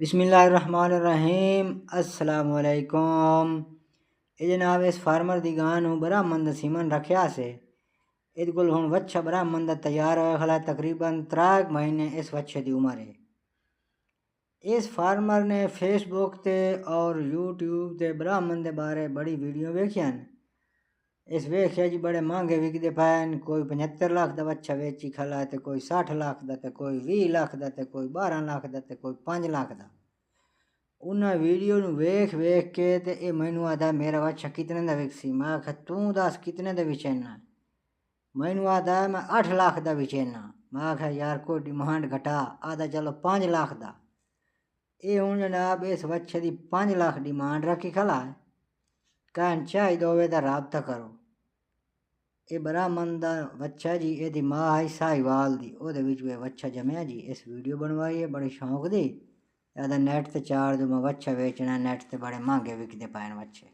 बिस्मिल्लाहिर्रहमानिर्रहीम अस्सलाम वालेकुम। ਇਹ ਜਨਾਬ ਇਸ ਫਾਰਮਰ ਦੀ ਗਾਂ ਨੂੰ ਬਰਾਮਦ ਦਾ ਸੀਮਨ ਰੱਖਿਆ ਸੇ। ਇਹਦੇ ਕੋਲ ਹੁਣ ਵੱਛਾ ਬਰਾਮਦ ਦਾ ਤਿਆਰ ਹੋਇਆ ਖਲਾ ਤਕਰੀਬਨ 3 ਮਹੀਨੇ ਇਸ ਵੱਛੇ ਦੀ ਉਮਰ ਹੈ। ਇਸ ਫਾਰਮਰ ਨੇ ਫੇਸਬੁੱਕ ਤੇ और यूट्यूब ਤੇ ਬਰਾਮਦ ਦੇ ਬਾਰੇ ਬੜੀ ਵੀਡੀਓ ਵੇਖੀਆਂ। ਇਸ ਵੇਖਿਆ ਜੀ ਬੜੇ ਮਹਿੰਗੇ ਵਿਕਦੇ ਪਏ। ਕੋਈ 75 ਲੱਖ ਦਾ ਵੱਛਾ ਵੇਚੀ ਖਲਾ ਤੇ ਕੋਈ 60 ਲੱਖ ਦਾ ਤੇ ਕੋਈ 20 ਲੱਖ ਦਾ ਤੇ ਕੋਈ 12 ਲੱਖ ਦਾ ਤੇ ਕੋਈ 5 ਲੱਖ ਦਾ। ਉਹਨਾਂ ਵੀਡੀਓ ਨੂੰ ਵੇਖ ਕੇ ਤੇ ਇਹ ਮੈਨੂੰ ਆਦਾ ਮੇਰਾ ਵੱਛਾ ਕਿਤਨੇ ਦਾ ਵਿਕਸੀ। ਮੈਂ ਆਖਿਆ ਤੂੰ ਦੱਸ ਕਿਤਨੇ ਦਾ ਵਿਚੇਨਾ। ਮੈਨੂੰ ਆਦਾ ਮੈਂ 8 ਲੱਖ ਦਾ ਵਿਚੇਨਾ। ਮੈਂ ਆਖਿਆ ਯਾਰ ਕੋਈ ਡਿਮਾਂਡ ਘਟਾ। ਆਦਾ ਚਲੋ 5 ਲੱਖ ਦਾ। ਇਹ ਹੁਣ ਜਨਾਬ ਇਸ ਵੱਛੇ ਦੀ 5 ਲੱਖ ਡਿਮਾਂਡ ਰੱਖੀ ਖਲਾ ਹੈ। ਕਹਿਣ ਚਾਹੀਦਾ ਹੋਵੇ ਤਾਂ ਰਾਬਤਾ ਕਰੋ। ਇਹ ਬਰਾਮਦ ਦਾ ਵੱਛਾ ਜੀ। ਇਹਦੀ ਮਾਂ ਹੈ ਸਾਹੀਵਾਲ ਦੀ। ਉਹਦੇ ਵਿੱਚ ਇਹ ਵੱਛਾ ਜਮਿਆ ਜੀ। ਇਸ ਵੀਡੀਓ ਬਣਵਾਈ ਹੈ ਬੜੇ ਸ਼ੌਂਕ ਦੀ। ਇਹਦਾ ਨੈਟ ਤੇ ਚਾਰਜ ਮੈਂ ਵੱਛਾ ਵੇਚਣਾ। ਨੈਟ ਤੇ ਬੜੇ ਮਹਿੰਗੇ ਵਿਕਦੇ ਪਏ ਵੱਛੇ।